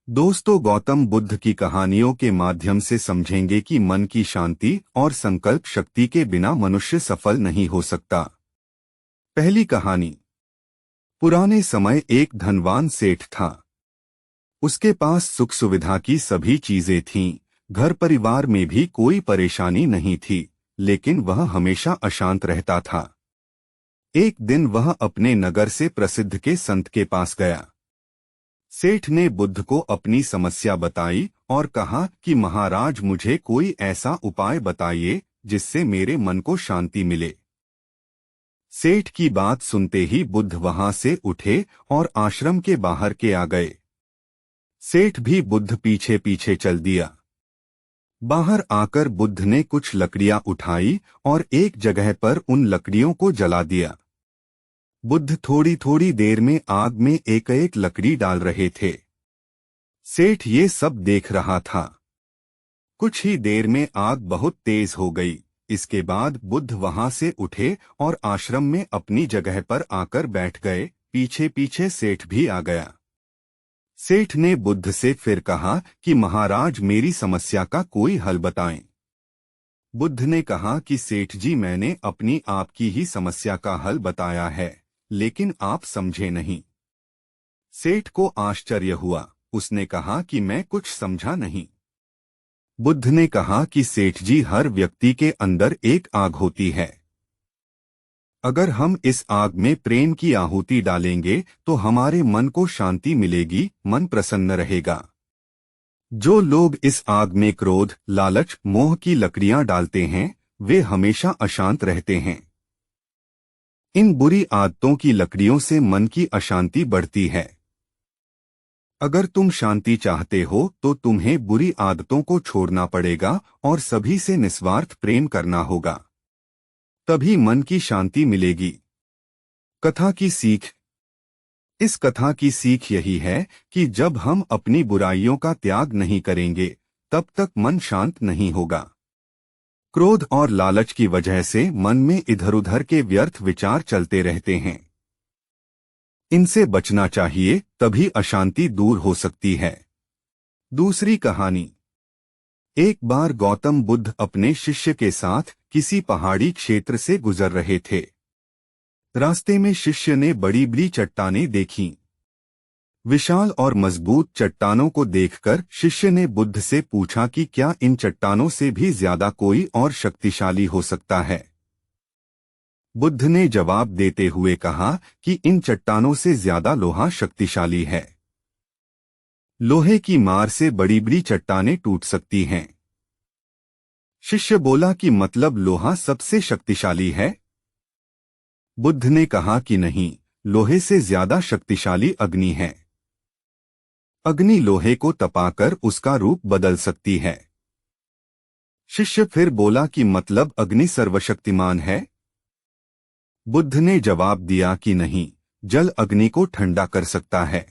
दोस्तों, गौतम बुद्ध की कहानियों के माध्यम से समझेंगे कि मन की शांति और संकल्प शक्ति के बिना मनुष्य सफल नहीं हो सकता। पहली कहानी। पुराने समय एक धनवान सेठ था। उसके पास सुख सुविधा की सभी चीजें थीं, घर परिवार में भी कोई परेशानी नहीं थी, लेकिन वह हमेशा अशांत रहता था। एक दिन वह अपने नगर से प्रसिद्ध के संत के पास गया। सेठ ने बुद्ध को अपनी समस्या बताई और कहा कि महाराज, मुझे कोई ऐसा उपाय बताइए जिससे मेरे मन को शांति मिले। सेठ की बात सुनते ही बुद्ध वहां से उठे और आश्रम के बाहर के आ गए। सेठ भी बुद्ध पीछे पीछे चल दिया। बाहर आकर बुद्ध ने कुछ लकड़ियां उठाई और एक जगह पर उन लकड़ियों को जला दिया। बुद्ध थोड़ी थोड़ी देर में आग में एक एक लकड़ी डाल रहे थे। सेठ ये सब देख रहा था। कुछ ही देर में आग बहुत तेज हो गई। इसके बाद बुद्ध वहां से उठे और आश्रम में अपनी जगह पर आकर बैठ गए। पीछे पीछे सेठ भी आ गया। सेठ ने बुद्ध से फिर कहा कि महाराज, मेरी समस्या का कोई हल बताएं। बुद्ध ने कहा कि सेठ जी, मैंने अपनी आपकी ही समस्या का हल बताया है, लेकिन आप समझे नहीं। सेठ को आश्चर्य हुआ। उसने कहा कि मैं कुछ समझा नहीं। बुद्ध ने कहा कि सेठ जी, हर व्यक्ति के अंदर एक आग होती है। अगर हम इस आग में प्रेम की आहुति डालेंगे तो हमारे मन को शांति मिलेगी, मन प्रसन्न रहेगा। जो लोग इस आग में क्रोध, लालच, मोह की लकड़ियां डालते हैं, वे हमेशा अशांत रहते हैं। इन बुरी आदतों की लकड़ियों से मन की अशांति बढ़ती है। अगर तुम शांति चाहते हो तो तुम्हें बुरी आदतों को छोड़ना पड़ेगा और सभी से निस्वार्थ प्रेम करना होगा। तभी मन की शांति मिलेगी। कथा की सीख। इस कथा की सीख यही है कि जब हम अपनी बुराइयों का त्याग नहीं करेंगे, तब तक मन शांत नहीं होगा। क्रोध और लालच की वजह से मन में इधर उधर के व्यर्थ विचार चलते रहते हैं। इनसे बचना चाहिए, तभी अशांति दूर हो सकती है। दूसरी कहानी। एक बार गौतम बुद्ध अपने शिष्य के साथ किसी पहाड़ी क्षेत्र से गुजर रहे थे। रास्ते में शिष्य ने बड़ी बड़ी चट्टानें देखीं। विशाल और मजबूत चट्टानों को देखकर शिष्य ने बुद्ध से पूछा कि क्या इन चट्टानों से भी ज्यादा कोई और शक्तिशाली हो सकता है। बुद्ध ने जवाब देते हुए कहा कि इन चट्टानों से ज्यादा लोहा शक्तिशाली है। लोहे की मार से बड़ी बड़ी चट्टानें टूट सकती हैं। शिष्य बोला कि मतलब लोहा सबसे शक्तिशाली है? बुद्ध ने कहा कि नहीं, लोहे से ज्यादा शक्तिशाली अग्नि है। अग्नि लोहे को तपाकर उसका रूप बदल सकती है। शिष्य फिर बोला कि मतलब अग्नि सर्वशक्तिमान है? बुद्ध ने जवाब दिया कि नहीं, जल अग्नि को ठंडा कर सकता है।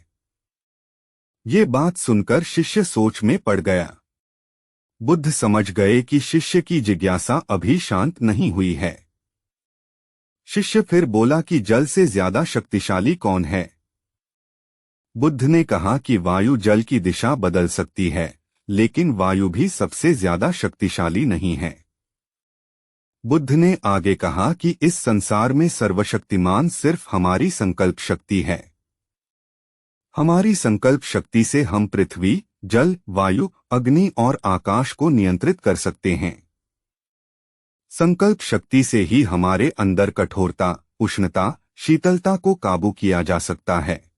ये बात सुनकर शिष्य सोच में पड़ गया। बुद्ध समझ गए कि शिष्य की जिज्ञासा अभी शांत नहीं हुई है। शिष्य फिर बोला कि जल से ज्यादा शक्तिशाली कौन है? बुद्ध ने कहा कि वायु जल की दिशा बदल सकती है, लेकिन वायु भी सबसे ज्यादा शक्तिशाली नहीं है। बुद्ध ने आगे कहा कि इस संसार में सर्वशक्तिमान सिर्फ हमारी संकल्प शक्ति है। हमारी संकल्प शक्ति से हम पृथ्वी, जल, वायु, अग्नि और आकाश को नियंत्रित कर सकते हैं। संकल्प शक्ति से ही हमारे अंदर कठोरता, उष्णता, शीतलता को काबू किया जा सकता है।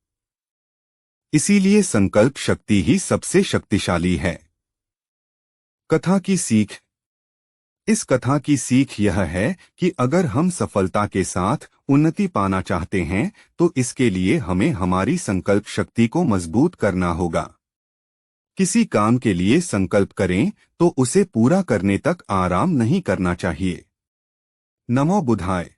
इसीलिए संकल्प शक्ति ही सबसे शक्तिशाली है। कथा की सीख। इस कथा की सीख यह है कि अगर हम सफलता के साथ उन्नति पाना चाहते हैं तो इसके लिए हमें हमारी संकल्प शक्ति को मजबूत करना होगा। किसी काम के लिए संकल्प करें तो उसे पूरा करने तक आराम नहीं करना चाहिए। नमो बुद्धाय।